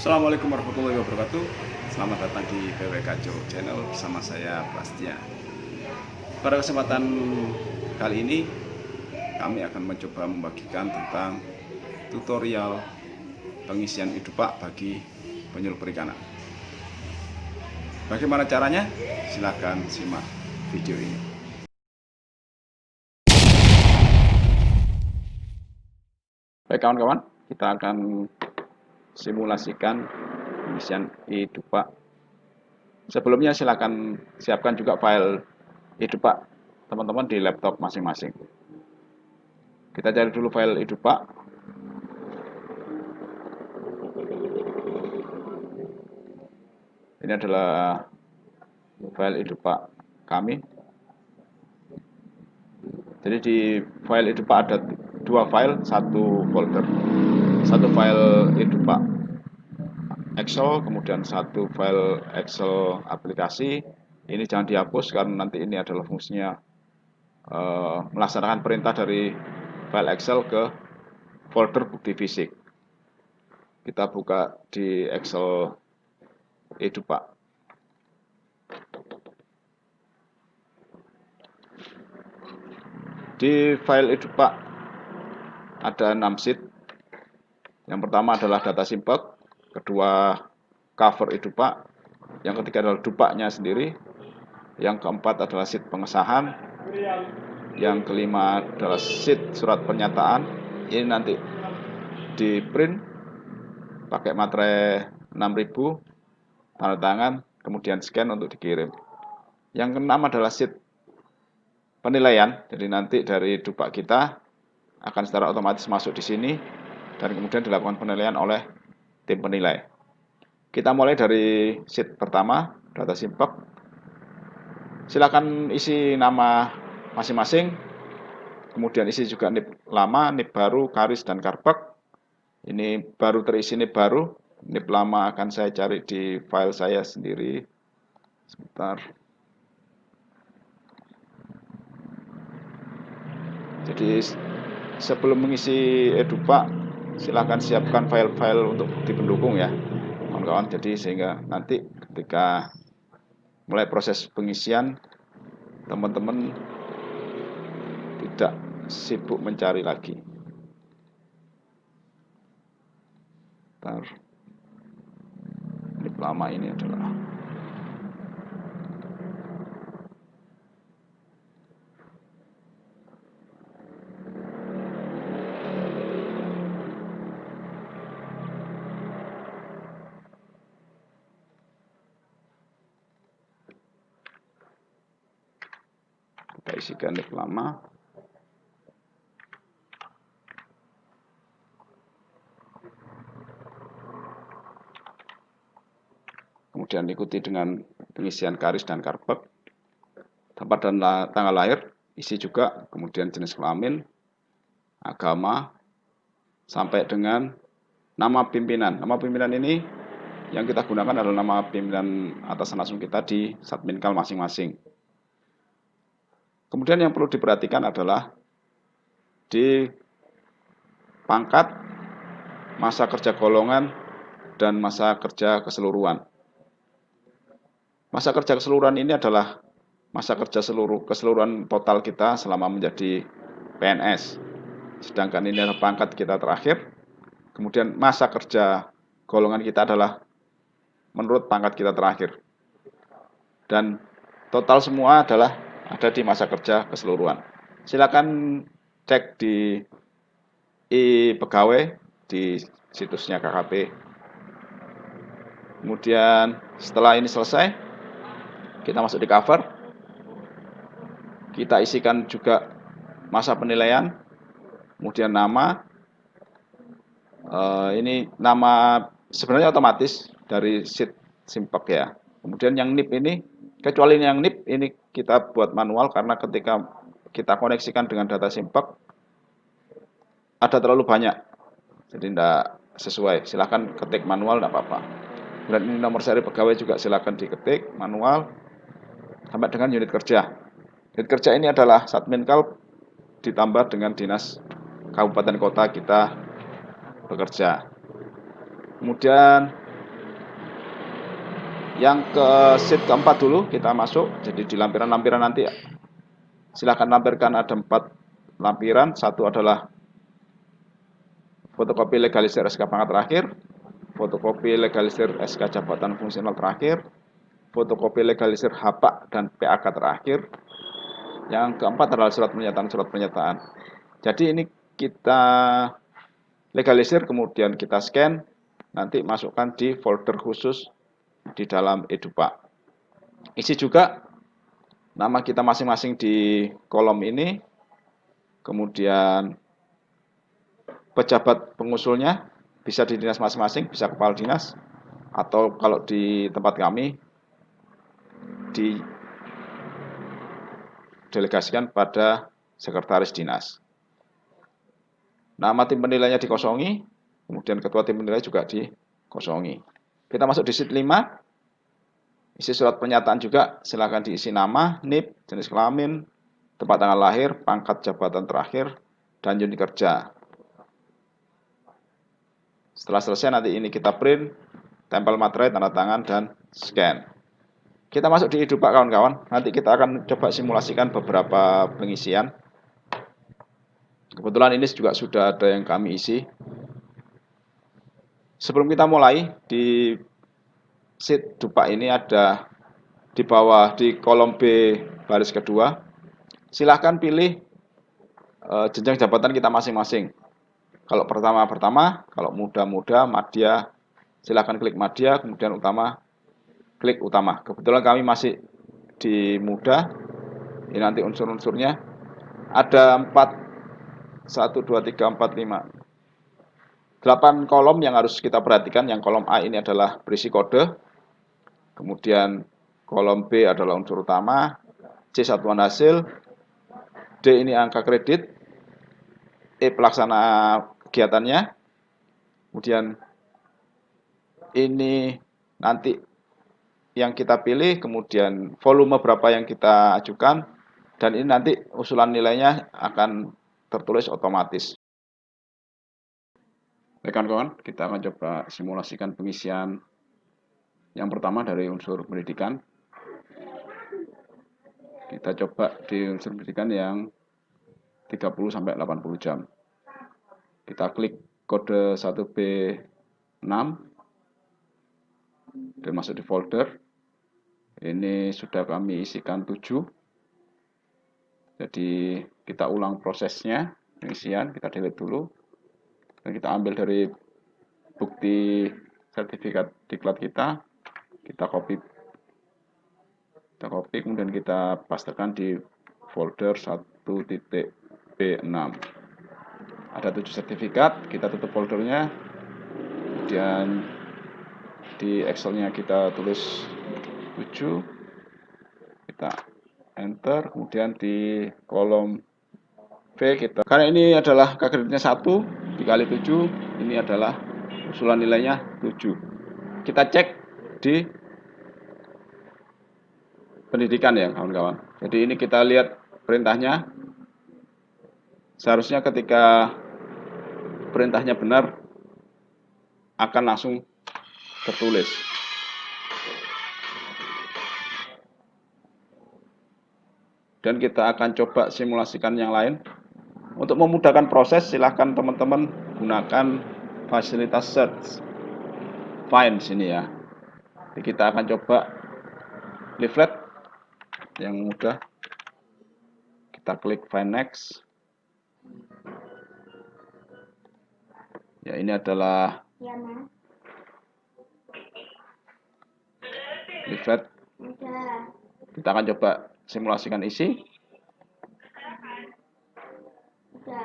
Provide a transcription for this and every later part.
Assalamualaikum warahmatullahi wabarakatuh. Selamat datang di PW Kacau Channel bersama saya Prastia. Pada kesempatan kali ini kami akan mencoba membagikan tentang tutorial pengisian idupak bagi penyuluh perikanan. Bagaimana caranya? Silahkan simak video ini. Baik kawan-kawan, kita akan simulasikan pengisian idupak. Sebelumnya silakan siapkan juga file idupak teman-teman di laptop masing-masing. Kita cari dulu file idupak. Ini adalah file idupak kami. Jadi di file idupak ada dua file, satu folder. Satu file idupak Excel, kemudian satu file Excel aplikasi. Ini jangan dihapus karena nanti ini adalah fungsinya melaksanakan perintah dari file Excel ke folder bukti fisik. Kita buka di Excel idupak. Di file idupak ada 6 sheet. Yang pertama adalah data simpek, kedua cover idupak, yang ketiga adalah dupaknya sendiri, yang keempat adalah sheet pengesahan, yang kelima adalah sheet surat pernyataan. Ini nanti di print pakai materai 6000, tanda tangan, kemudian scan untuk dikirim. Yang keenam adalah sheet penilaian, jadi nanti dari dupak kita akan secara otomatis masuk di sini dan kemudian dilakukan penilaian oleh tim penilai. Kita mulai dari sheet pertama, data simpek. Silakan isi nama masing-masing, kemudian isi juga NIP lama, NIP baru, karis, dan karpek. Ini baru terisi NIP baru, NIP lama akan saya cari di file saya sendiri. Sebentar. Jadi sebelum mengisi edupak, silahkan siapkan file-file untuk bukti pendukung ya, kawan-kawan. Jadi sehingga nanti ketika mulai proses pengisian, teman-teman tidak sibuk mencari lagi. Bentar. Ini lama ini adalah kita isikan NIP lama. Kemudian ikuti dengan pengisian karis dan karpek. Tempat dan tanggal lahir isi juga, kemudian jenis kelamin, agama, sampai dengan nama pimpinan. Nama pimpinan ini yang kita gunakan adalah nama pimpinan atasan langsung kita di Satminkal masing-masing. Kemudian yang perlu diperhatikan adalah di pangkat, masa kerja golongan, dan masa kerja keseluruhan. Masa kerja keseluruhan ini adalah masa kerja keseluruhan total kita selama menjadi PNS. Sedangkan ini adalah pangkat kita terakhir. Kemudian masa kerja golongan kita adalah menurut pangkat kita terakhir. Dan total semua adalah ada di masa kerja keseluruhan. Silakan cek di pegawai di situsnya KKP. Kemudian setelah ini selesai, kita masuk di cover. Kita isikan juga masa penilaian, kemudian nama. Ini nama sebenarnya otomatis dari sheet simpek ya. Kemudian yang NIP ini, kecuali yang NIP ini kita buat manual karena ketika kita koneksikan dengan data simpek ada terlalu banyak, jadi tidak sesuai. Silahkan ketik manual, tidak apa-apa. Dan ini nomor seri pegawai juga silahkan diketik manual sampai dengan unit kerja. Unit kerja ini adalah Satminkal ditambah dengan dinas kabupaten kota kita bekerja. Kemudian Yang ke sheet keempat dulu kita masuk. Jadi di lampiran-lampiran nanti silahkan lampirkan, ada 4 lampiran. Satu adalah fotokopi legalisir SK pangkat terakhir, fotokopi legalisir SK jabatan fungsional terakhir, fotokopi legalisir HAPAK dan PAK terakhir. Yang keempat adalah surat pernyataan. Jadi ini kita legalisir, kemudian kita scan, nanti masukkan di folder khusus di dalam Edupak. Isi juga nama kita masing-masing di kolom ini, kemudian pejabat pengusulnya bisa di dinas masing-masing, bisa kepala dinas, atau kalau di tempat kami didelegasikan pada sekretaris dinas. Nama tim penilainya dikosongi, kemudian ketua tim penilai juga dikosongi. Kita masuk di sheet 5. Isi surat pernyataan juga, silakan diisi nama, NIP, jenis kelamin, tempat tanggal lahir, pangkat jabatan terakhir, dan unit kerja. Setelah selesai nanti ini kita print, tempel materai, tanda tangan, dan scan. Kita masuk di Edupak kawan-kawan. Nanti kita akan coba simulasikan beberapa pengisian. Kebetulan ini juga sudah ada yang kami isi. Sebelum kita mulai, di sheet Edupak ini ada di bawah di kolom B baris kedua, silahkan pilih jenjang jabatan kita masing-masing. Kalau pertama, kalau muda, madya, silahkan klik madya, kemudian utama, klik utama. Kebetulan kami masih di muda. Ini nanti unsur-unsurnya ada 4, 1, 2, 3, 4, 5, 8 kolom yang harus kita perhatikan. Yang kolom A ini adalah berisi kode, kemudian kolom B adalah unsur utama, C satuan hasil, D ini angka kredit, E pelaksana kegiatannya, kemudian ini nanti yang kita pilih, kemudian volume berapa yang kita ajukan, dan ini nanti usulan nilainya akan tertulis otomatis. Baik kawan-kawan, kita akan coba simulasikan pengisian yang pertama dari unsur pendidikan. Kita coba di unsur pendidikan yang 30-80 jam. Kita klik kode 1B6 dan masuk di folder. Ini sudah kami isikan 7. Jadi kita ulang prosesnya, pengisian, kita delete dulu. Dan kita ambil dari bukti sertifikat diklat kita copy, kemudian kita pastekan di folder 1.B6. Ada 7 sertifikat, kita tutup foldernya, kemudian di Excelnya kita tulis 7, kita enter, kemudian di kolom V kita, karena ini adalah kreditnya 1 dikali 7, ini adalah usulan nilainya 7. Kita cek di pendidikan ya kawan-kawan. Jadi ini kita lihat perintahnya. Seharusnya ketika perintahnya benar akan langsung tertulis. Dan kita akan coba simulasikan yang lain. Untuk memudahkan proses, silahkan teman-teman gunakan fasilitas search, find sini ya. Jadi kita akan coba leaflet yang mudah. Kita klik find next. Ya, ini adalah leaflet. Kita akan coba simulasikan isi.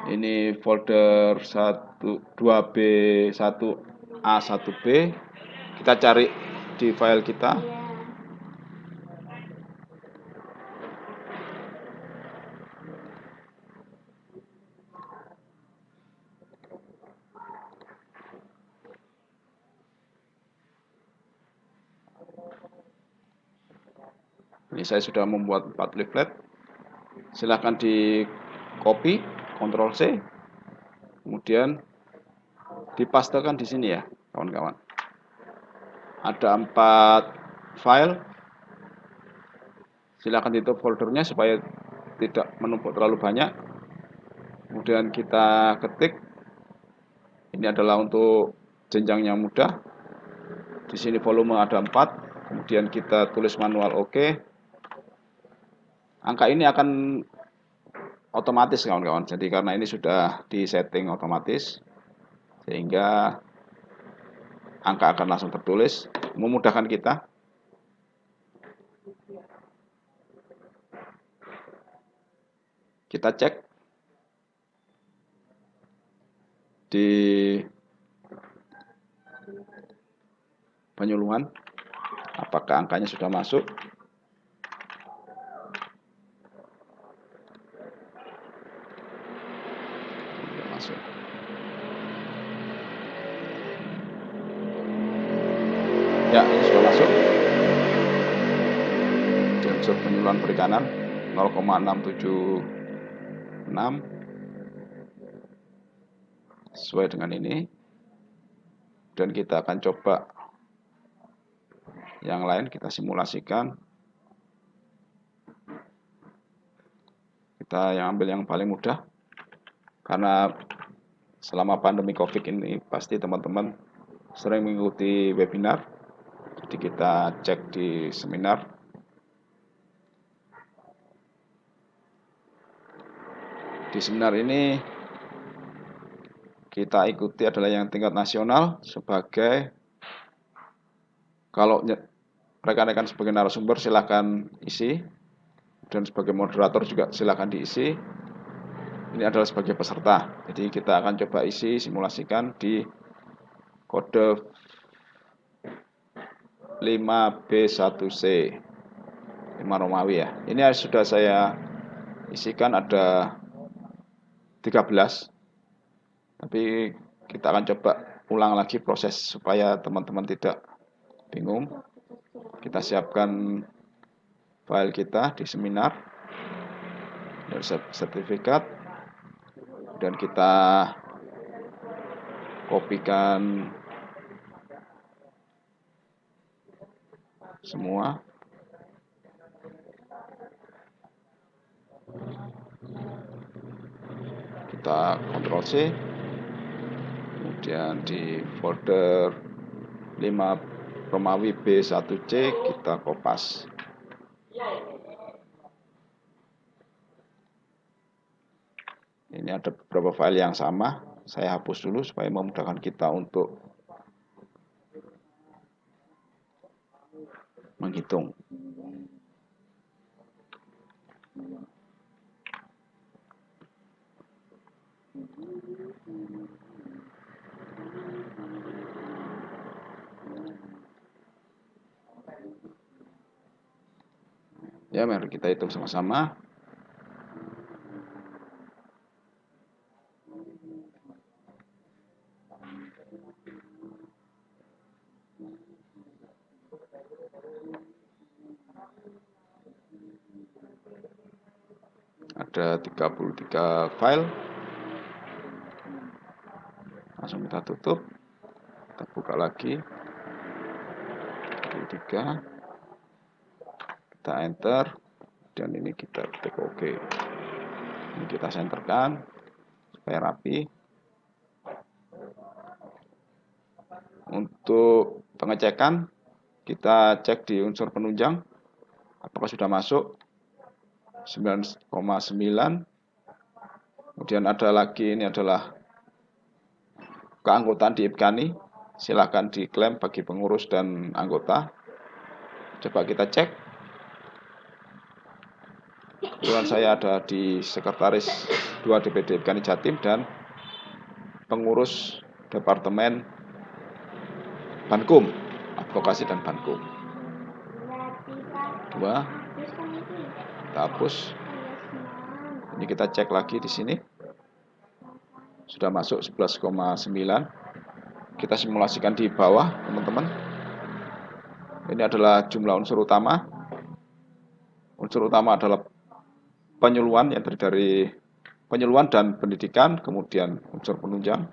Ini folder 2B, 1A, 1B. Kita cari di file kita. Ini saya sudah membuat 4 leaflet. Silahkan di copy, Ctrl C, kemudian dipastekan di sini ya kawan-kawan. Ada 4 file, silakan tutup foldernya supaya tidak menumpuk terlalu banyak. Kemudian kita ketik, ini adalah untuk jenjang yang mudah. Di sini volume ada 4, kemudian kita tulis manual OK. Angka ini akan otomatis kawan-kawan, jadi karena ini sudah di setting otomatis, sehingga angka akan langsung tertulis, memudahkan kita. Kita cek di penyuluhan apakah angkanya sudah masuk. Sudah masuk. Ya, ini sudah masuk. Di unsur penyuluhan perikanan 0,676 sesuai dengan ini. Dan kita akan coba yang lain, kita simulasikan. Kita yang ambil yang paling mudah, karena selama pandemi COVID ini pasti teman-teman sering mengikuti webinar. Jadi kita cek di seminar. Di seminar ini kita ikuti adalah yang tingkat nasional sebagai, kalau rekan-rekan sebagai narasumber silakan isi, dan sebagai moderator juga silakan diisi. Ini adalah sebagai peserta. Jadi kita akan coba isi, simulasikan di kode 5B1C 5 Romawi ya. Ini sudah saya isikan ada 13. Tapi kita akan coba ulang lagi proses supaya teman-teman tidak bingung. Kita siapkan file kita di seminar dan sertifikat, dan kita kopikan semua. Kita Ctrl C, kemudian di folder 5 Romawi B1C kita kopas. Ini ada beberapa file yang sama, saya hapus dulu supaya memudahkan kita untuk menghitung. Ya, mari kita hitung sama-sama. Ada 33 file. Langsung kita tutup. Kita buka lagi. 33. Kita enter, dan ini kita ketik OK. Ini kita senterkan supaya rapi. Untuk pengecekan, kita cek di unsur penunjang apakah sudah masuk 9,9. Kemudian ada lagi, ini adalah keanggotaan di IPKANI. Silakan diklaim bagi pengurus dan anggota. Coba kita cek. Kebetulan saya ada di sekretaris 2 DPD IPKANI Jatim dan pengurus Departemen Bankum, Advokasi dan Bankum. 2. Kita hapus. Ini kita cek lagi di sini. Sudah masuk 11,9. Kita simulasikan di bawah, teman-teman. Ini adalah jumlah unsur utama. Unsur utama adalah penyuluhan yang terdiri dari penyuluhan dan pendidikan, kemudian unsur penunjang.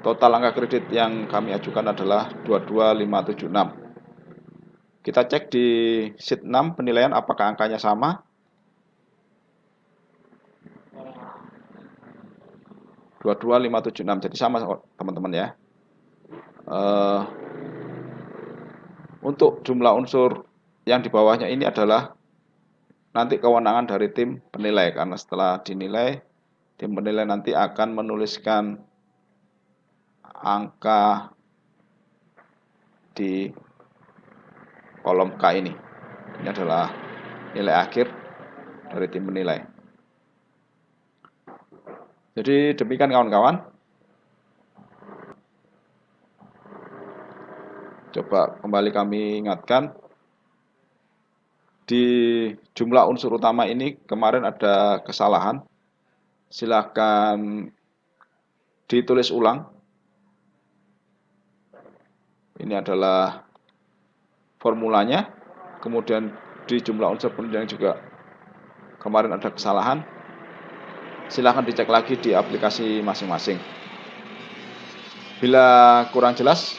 Total angka kredit yang kami ajukan adalah 22576. Kita cek di sheet 6 penilaian apakah angkanya sama. 22576, jadi sama teman-teman ya. Untuk jumlah unsur yang di bawahnya ini adalah nanti kewenangan dari tim penilai, karena setelah dinilai, tim penilai nanti akan menuliskan angka di kolom K ini. Ini adalah nilai akhir dari tim penilai. Jadi demikian kawan-kawan. Coba kembali kami ingatkan, di jumlah unsur utama ini kemarin ada kesalahan. Silahkan ditulis ulang. Ini adalah formulanya. Kemudian di jumlah unsur penunjang juga kemarin ada kesalahan. Silahkan dicek lagi di aplikasi masing-masing. Bila kurang jelas,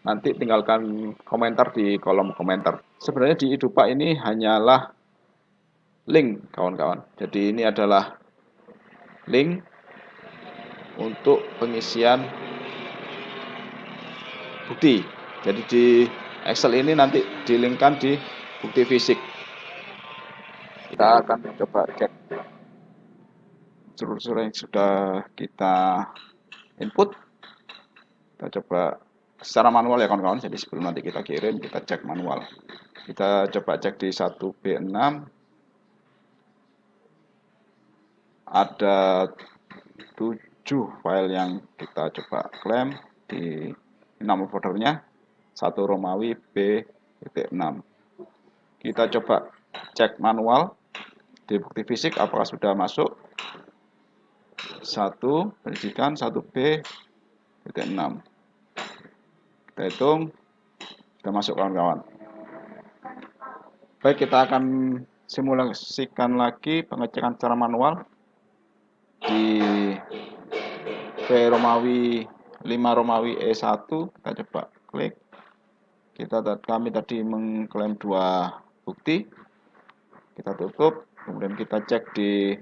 nanti tinggalkan komentar di kolom komentar. Sebenarnya di Idupa ini hanyalah link, kawan-kawan. Jadi ini adalah link untuk pengisian bukti. Jadi di Excel ini nanti dilinkkan di bukti fisik. Kita akan coba cek unsur-unsur yang sudah kita input. Kita coba secara manual ya kawan-kawan, jadi sebelum nanti kita kirim, kita cek manual. Kita coba cek di 1B6, ada 7 file yang kita coba klaim. Di nama foldernya 1 Romawi B.6. Kita coba cek manual di bukti fisik apakah sudah masuk. 1 pendidikan 1B.6. Kita hitung, sudah masuk kawan-kawan. Baik, kita akan simulasikan lagi pengecekan secara manual di V Romawi 5 Romawi E1. Kita coba klik. Kami tadi mengklaim 2 bukti. Kita tutup, kemudian kita cek di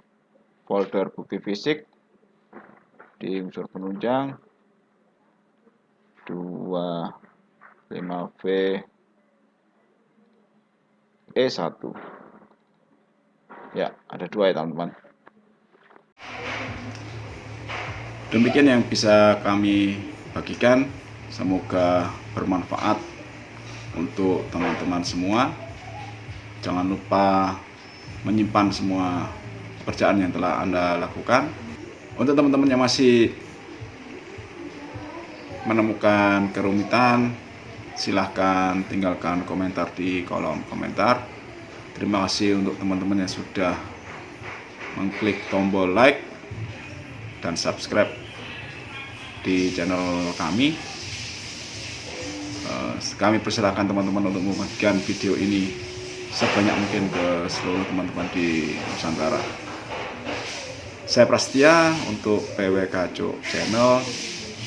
folder bukti fisik di unsur penunjang 25V E1. Ya, ada 2 ya teman-teman. Demikian yang bisa kami bagikan. Semoga bermanfaat untuk teman-teman semua. Jangan lupa menyimpan semua pekerjaan yang telah Anda lakukan. Untuk teman-teman yang masih menemukan kerumitan, silahkan tinggalkan komentar di kolom komentar. Terima kasih untuk teman-teman yang sudah mengklik tombol like dan subscribe di channel kami. Kami persilakan teman-teman untuk membagikan video ini sebanyak mungkin ke seluruh teman-teman di Nusantara. Saya Prasetya untuk PWK Cuk Channel.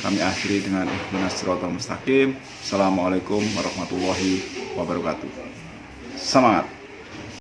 Kami akhiri dengan ihdinas siratal mustaqim. Assalamualaikum warahmatullahi wabarakatuh. Semangat!